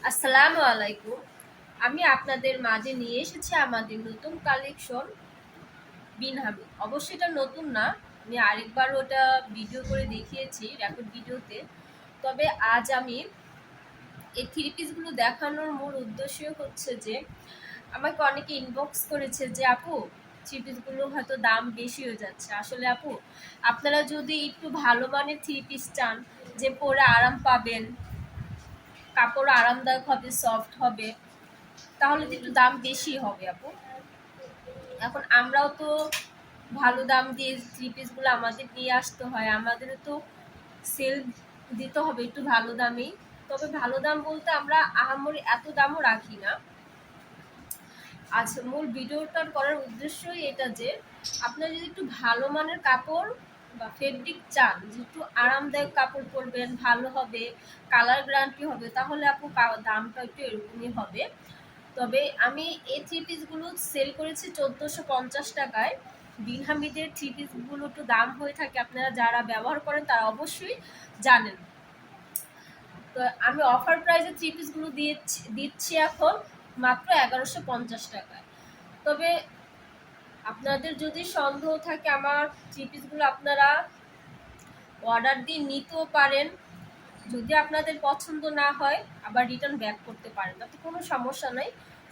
আসসালামু আলাইকুম। আমি আপনাদের মাঝে নিয়ে এসেছি আমাদের নতুন কালেকশন বিনহামি। অবশ্যই এটা নতুন না, আমি আরেকবার ওটা ভিডিও করে দেখিয়েছি রেকর্ড ভিডিওতে। তবে আজ আমি এই থ্রি পিসগুলো দেখানোর মূল উদ্দেশ্য হচ্ছে যে আমাকে অনেকে ইনবক্স করেছে যে আপু থ্রি পিসগুলো হয়তো দাম বেশি হয়ে যাচ্ছে। আসলে আপু, আপনারা যদি একটু ভালো মানের থ্রি পিস চান, যে পরে আরাম পাবেন, কাপড় আরামদায়ক হবে, সফট হবে, তাহলে তো একটু দাম বেশি হবে আপু। এখন আমরাও তো ভালো দাম দিয়ে থ্রি পিসগুলো আমাদের নিয়ে আসতে হয়, আমাদেরও তো সেল দিতে হবে একটু ভালো দামেই। তবে ভালো দাম বলতে আমরা আহামরি এত দামও রাখি না। আচ্ছা, মূল ভিডিওটা করার উদ্দেশ্যই এটা যে আপনারা যদি একটু ভালো মানের কাপড় বা ফেব্রিক চান, যে একটু আরামদায়ক কাপড় পরবেন, ভালো হবে, কালার গ্যারান্টি হবে, তাহলে আপু দামটা একটু এরকমই হবে। তবে আমি এই থ্রি পিসগুলো সেল করেছি 1450 টাকায়। বিনহামিদের থ্রি পিসগুলো একটু দাম হয়ে থাকে, আপনারা যারা ব্যবহার করেন তারা অবশ্যই জানেন। তো আমি অফার প্রাইসে থ্রি পিসগুলো দিচ্ছি এখন মাত্র 1150 টাকায়। তবে আপনাদের যদি সন্দেহ থাকে আমার থ্রি পিসগুলো আপনারা অর্ডার দিয়ে নিতেও পারেন। যদি আপনাদের পছন্দ না হয় আবার রিটার্ন ব্যাক করতে পারেন, তাতে কোনো সমস্যা নাই।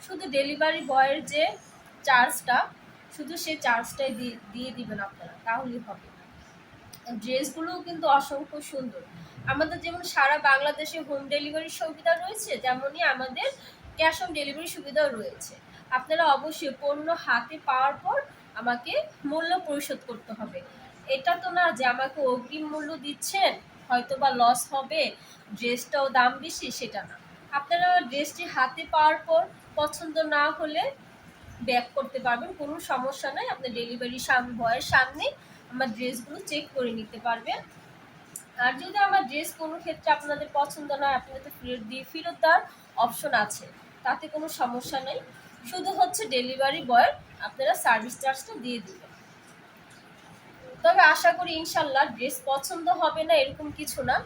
শুধু ডেলিভারি বয়ের যে চার্জটা, শুধু সেই চার্জটাই দিয়ে দিবেন আপনারা, তাহলেই হবে। ড্রেসগুলোও কিন্তু অসংখ্য সুন্দর। আমাদের যেমন সারা বাংলাদেশে হোম ডেলিভারির সুবিধা রয়েছে, তেমনই আমাদের ক্যাশ অন ডেলিভারি সুবিধাও রয়েছে। আপনারা অবশ্যই পণ্য হাতে পাওয়ার পর আমাকে মূল্য পরিশোধ করতে হবে। এটা তো না যে আমাকে অগ্রিম মূল্য দিচ্ছেন, হয়তো বা লস হবে, ড্রেসটাও দাম বেশি, সেটা না। আপনারা ড্রেসটি হাতে পাওয়ার পর পছন্দ না হলে ব্যাক করতে পারবেন, কোনো সমস্যা নাই। আপনার ডেলিভারি বয়ের সামনে আমার ড্রেসগুলো চেক করে নিতে পারবেন। আর যদি আমার ড্রেস কোনো ক্ষেত্রে আপনাদের পছন্দ নয়, আপনাদের ফেরত দেওয়ার অপশন আছে, তাতে কোনো সমস্যা নেই। শুধু হচ্ছে ডেলিভারি বয়ের আপনারা সার্ভিস চার্জটা দিয়ে দিবেন। তবে আশা করি ইনশাল্লাহ ড্রেস পছন্দ হবে না এরকম কিছু না,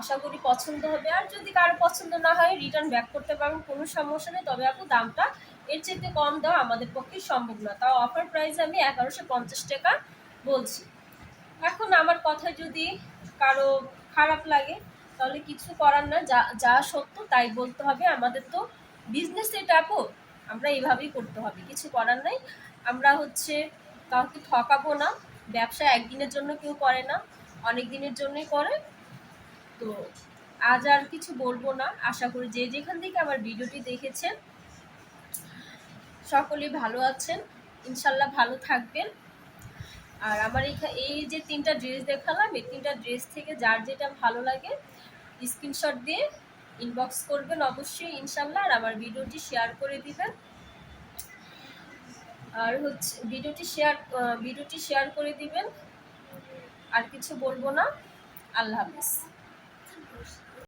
আশা করি পছন্দ হবে। আর যদি কারো পছন্দ না হয় রিটার্ন ব্যাক করতে পারবেন, কোনো সমস্যা নেই। তবে আপু দামটা এর চেয়ে কম দেওয়া আমাদের পক্ষে সম্ভব না, তাও অফার প্রাইসে আমি 1150 টাকা বলছি। এখন আমার কথা যদি কারো খারাপ লাগে তাহলে কিছু করার না, যা যা সত্য তাই বলতে হবে। আমাদের তো বিজনেস এটা আপু, আমরা এইভাবেই করতে হবে, কিছু করার নাই। আমরা হচ্ছে কাউকে ঠকাবো না। ব্যবসা একদিনের জন্য কেউ করে না, অনেক দিনের জন্যই করে। তো আজ আর কিছু বলবো না। আশা করি যে যেখান থেকে আমার ভিডিওটি দেখেছেন সকলেই ভালো আছেন, ইনশাল্লাহ ভালো থাকবেন। আর আমার এই যে তিনটা ড্রেস দেখালাম, এই তিনটা ড্রেস থেকে যার যেটা ভালো লাগে স্ক্রিনশট দিয়ে ইনবক্স করবেন অবশ্যই ইনশাল্লাহ। আর আমার ভিডিওটি শেয়ার করে দিবেন। আর হচ্ছে ভিডিওটি শেয়ার করে দিবেন। আর কিছু বলবো না। আল্লাহ হাফিজ।